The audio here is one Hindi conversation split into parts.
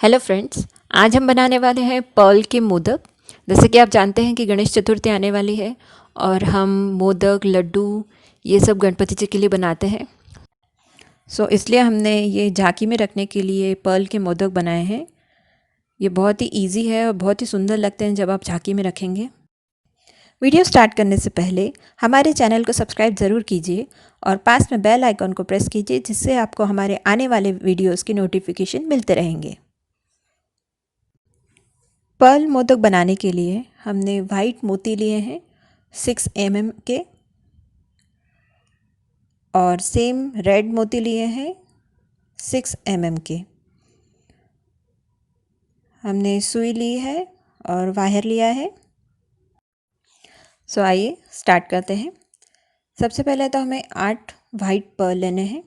हेलो फ्रेंड्स, आज हम बनाने वाले हैं पर्ल के मोदक। जैसे कि आप जानते हैं कि गणेश चतुर्थी आने वाली है और हम मोदक, लड्डू ये सब गणपति जी के लिए बनाते हैं। इसलिए हमने ये झांकी में रखने के लिए पर्ल के मोदक बनाए हैं। ये बहुत ही इजी है और बहुत ही सुंदर लगते हैं जब आप झांकी में रखेंगे। वीडियो स्टार्ट करने से पहले हमारे चैनल को सब्सक्राइब ज़रूर कीजिए और पास में बेल आइकन को प्रेस कीजिए, जिससे आपको हमारे आने वाले वीडियोज़ की नोटिफिकेशन मिलते रहेंगे। पर्ल मोदक बनाने के लिए हमने वाइट मोती लिए हैं 6 mm के, और सेम रेड मोती लिए हैं 6 mm के। हमने सुई ली है और वायर लिया है। आइए स्टार्ट करते हैं। सबसे पहले तो हमें 8 वाइट पर्ल लेने हैं।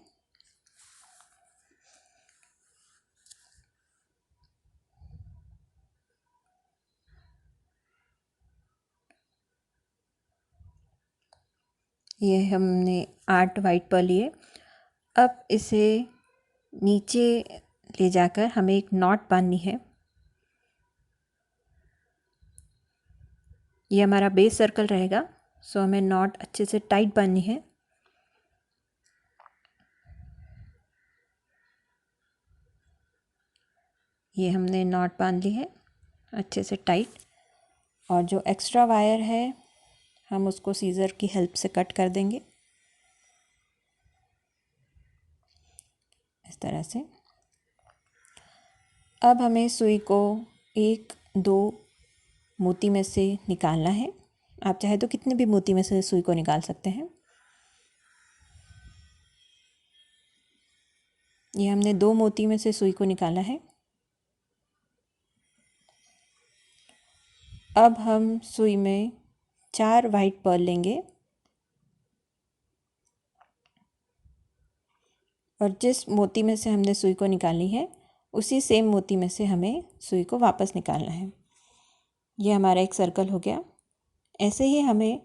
ये हमने 8 वाइट पर्ल लिए। अब इसे नीचे ले जाकर हमें एक नॉट बांधनी है। ये हमारा बेस सर्कल रहेगा, हमें नॉट अच्छे से टाइट बांधनी है। ये हमने नॉट बांध ली है अच्छे से टाइट, और जो एक्स्ट्रा वायर है हम उसको सीज़र की हेल्प से कट कर देंगे इस तरह से। अब हमें सुई को 1-2 मोती में से निकालना है। आप चाहे तो कितने भी मोती में से सुई को निकाल सकते हैं। ये हमने 2 मोती में से सुई को निकाला है। अब हम सुई में 4 वाइट पर्ल लेंगे और जिस मोती में से हमने सुई को निकाली है उसी सेम मोती में से हमें सुई को वापस निकालना है। ये हमारा एक सर्कल हो गया। ऐसे ही हमें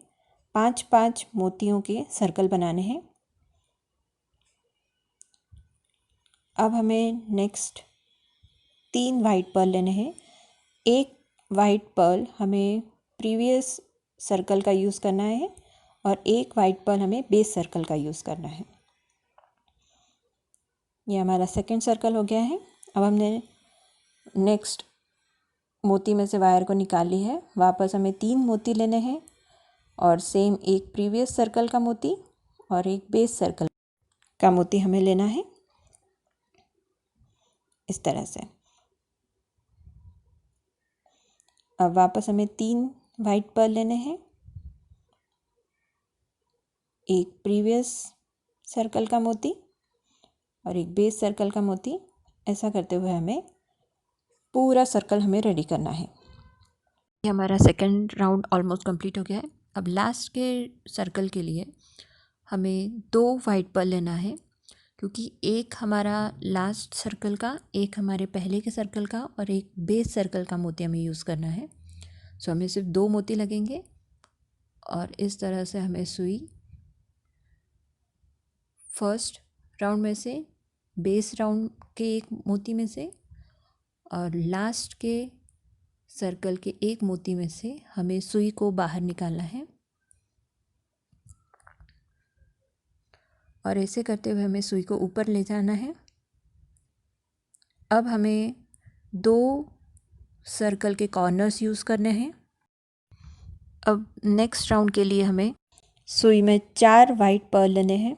5-5 मोतियों के सर्कल बनाने हैं। अब हमें नेक्स्ट 3 वाइट पर्ल लेने हैं। एक वाइट पर्ल हमें प्रीवियस सर्कल का यूज़ करना है और एक वाइट पर्ल हमें बेस सर्कल का यूज़ करना है। ये हमारा सेकंड सर्कल हो गया है। अब हमने नेक्स्ट मोती में से वायर को निकाल ली है। वापस हमें 3 मोती लेने हैं और सेम एक प्रीवियस सर्कल का मोती और एक बेस सर्कल का मोती हमें लेना है इस तरह से। अब वापस हमें 3 वाइट पर्ल लेने हैं, एक प्रीवियस सर्कल का मोती और एक बेस सर्कल का मोती। ऐसा करते हुए हमें पूरा सर्कल हमें रेडी करना है। ये हमारा सेकंड राउंड ऑलमोस्ट कंप्लीट हो गया है। अब लास्ट के सर्कल के लिए हमें 2 वाइट पर्ल लेना है, क्योंकि एक हमारा लास्ट सर्कल का, एक हमारे पहले के सर्कल का और एक बेस सर्कल का मोती हमें यूज़ करना है। हमें सिर्फ 2 मोती लगेंगे और इस तरह से हमें सुई फर्स्ट राउंड में से, बेस राउंड के एक मोती में से और लास्ट के सर्कल के एक मोती में से हमें सुई को बाहर निकालना है। और ऐसे करते हुए हमें सुई को ऊपर ले जाना है। अब हमें 2 सर्कल के कॉर्नर्स यूज़ करने हैं। अब नेक्स्ट राउंड के लिए हमें सुई में 4 वाइट पर्ल लेने हैं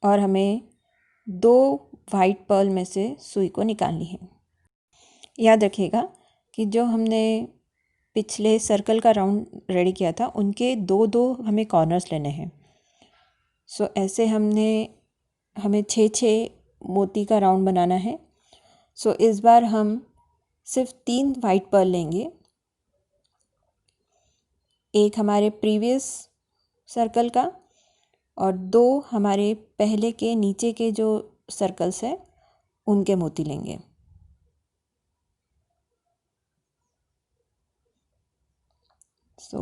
और हमें 2 वाइट पर्ल में से सुई को निकालनी है। याद रखिएगा कि जो हमने पिछले सर्कल का राउंड रेडी किया था उनके 2-2 हमें कॉर्नर्स लेने हैं। ऐसे हमें 6-6 मोती का राउंड बनाना है। इस बार हम सिर्फ 3 वाइट पर्ल लेंगे, एक हमारे प्रीवियस सर्कल का और 2 हमारे पहले के नीचे के जो सर्कल्स हैं उनके मोती लेंगे।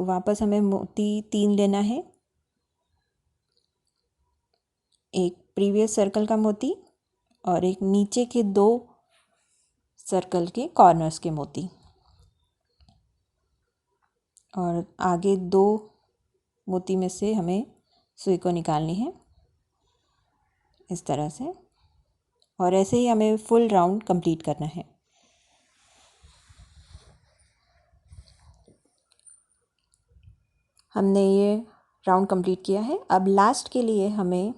वापस हमें मोती 3 लेना है एक प्रीवियस सर्कल का मोती और एक नीचे के 2 सर्कल के कॉर्नर्स के मोती, और आगे 2 मोती में से हमें सुई को निकालनी है इस तरह से, और ऐसे ही हमें फुल राउंड कंप्लीट करना है। हमने ये राउंड कंप्लीट किया है। अब लास्ट के लिए हमें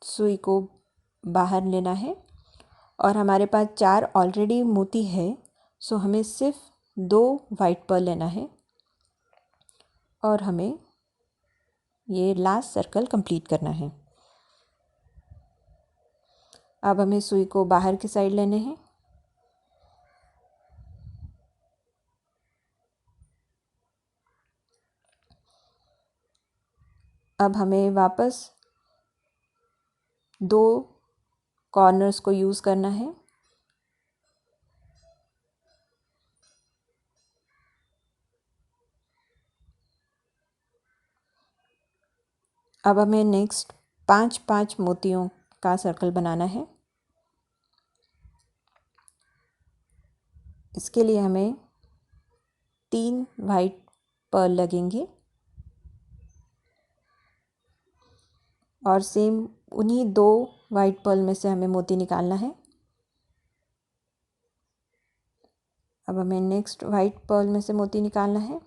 सुई को बाहर लेना है, और हमारे पास 4 ऑलरेडी मोती है, सो हमें सिर्फ 2 वाइट पर्ल लेना है और हमें ये लास्ट सर्कल कंप्लीट करना है। अब हमें सुई को बाहर की साइड लेने हैं। अब हमें वापस 2 कॉर्नर्स को यूज़ करना है। अब हमें नेक्स्ट 5-5 मोतियों का सर्कल बनाना है। इसके लिए हमें 3 वाइट पर्ल लगेंगे और सेम उन्हीं 2 वाइट पर्ल में से हमें मोती निकालना है। अब हमें नेक्स्ट वाइट पर्ल में से मोती निकालना है।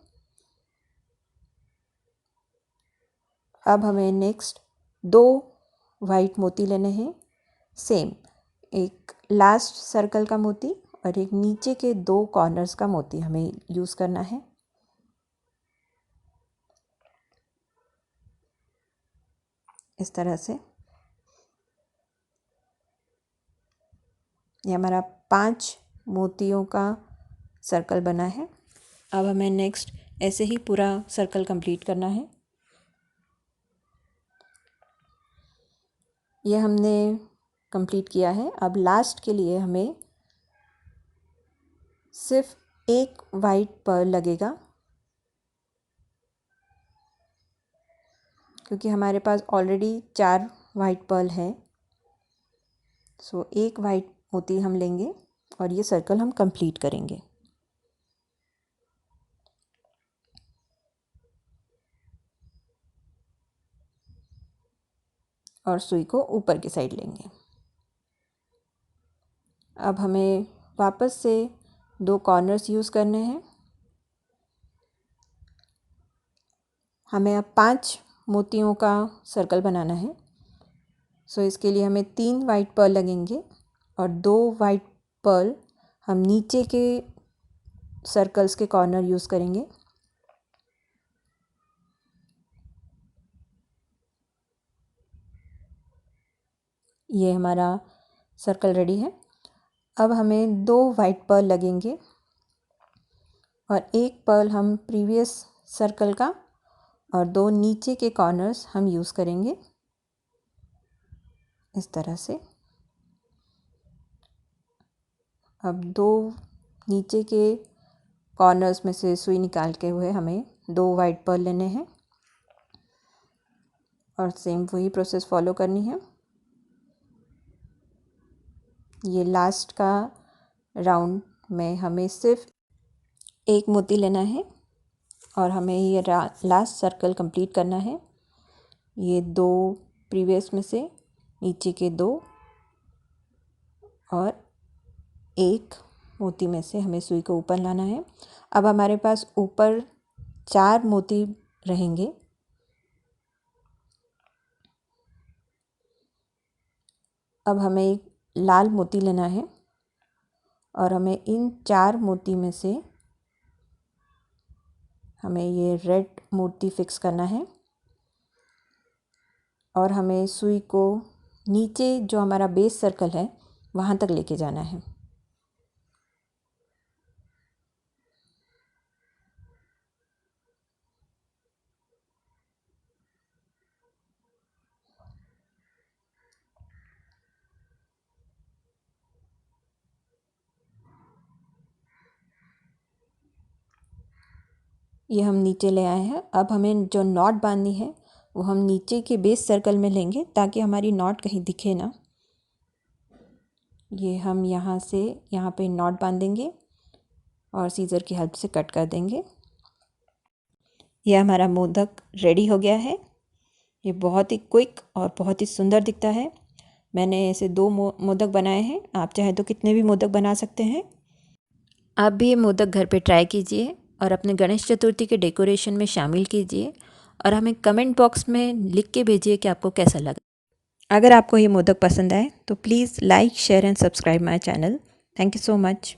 अब हमें नेक्स्ट 2 वाइट मोती लेने हैं, सेम एक लास्ट सर्कल का मोती और एक नीचे के 2 कॉर्नर्स का मोती हमें यूज़ करना है। इस तरह से ये हमारा 5 मोतियों का सर्कल बना है। अब हमें नेक्स्ट ऐसे ही पूरा सर्कल कंप्लीट करना है। ये हमने कंप्लीट किया है। अब लास्ट के लिए हमें सिर्फ एक वाइट पर्ल लगेगा, क्योंकि हमारे पास ऑलरेडी 4 वाइट पर्ल है। सो एक वाइट मोती हम लेंगे और ये सर्कल हम कंप्लीट करेंगे। और सुई को ऊपर की साइड लेंगे। अब हमें वापस से 2 कॉर्नर्स यूज़ करने हैं। हमें अब 5 मोतियों का सर्कल बनाना है। सो इसके लिए हमें 3 वाइट पर्ल लगेंगे और 2 वाइट पर्ल हम नीचे के सर्कल्स के कॉर्नर यूज़ करेंगे। ये हमारा सर्कल रेडी है। अब हमें 2 वाइट पर्ल लगेंगे और एक पर्ल हम प्रीवियस सर्कल का और 2 नीचे के कॉर्नर्स हम यूज़ करेंगे इस तरह से। अब 2 नीचे के कॉर्नर्स में से सुई निकाल के हुए हमें 2 वाइट पर्ल लेने हैं और सेम वही प्रोसेस फॉलो करनी है। ये लास्ट का राउंड में हमें सिर्फ एक मोती लेना है और हमें ये लास्ट सर्कल कंप्लीट करना है। ये 2 प्रीवियस में से नीचे के 2 और एक मोती में से हमें सुई को ऊपर लाना है। अब हमारे पास ऊपर 4 मोती रहेंगे। अब हमें एक लाल मोती लेना है और हमें इन 4 मोती में से हमें ये रेड मोती फिक्स करना है और हमें सुई को नीचे जो हमारा बेस सर्कल है वहाँ तक लेके जाना है। ये हम नीचे ले आए हैं। अब हमें जो नॉट बांधनी है वो हम नीचे के बेस सर्कल में लेंगे ताकि हमारी नॉट कहीं दिखे ना। ये हम यहाँ से यहाँ पे नॉट बांधेंगे और सीज़र की हेल्प से कट कर देंगे। ये हमारा मोदक रेडी हो गया है। ये बहुत ही क्विक और बहुत ही सुंदर दिखता है। मैंने ऐसे 2 मोदक बनाए हैं, आप चाहे तो कितने भी मोदक बना सकते हैं। आप भी ये मोदक घर पे ट्राई कीजिए और अपने गणेश चतुर्थी के डेकोरेशन में शामिल कीजिए और हमें कमेंट बॉक्स में लिख के भेजिए कि आपको कैसा लगा। अगर आपको ये मोदक पसंद आए तो please like, share and subscribe my channel. Thank you so much.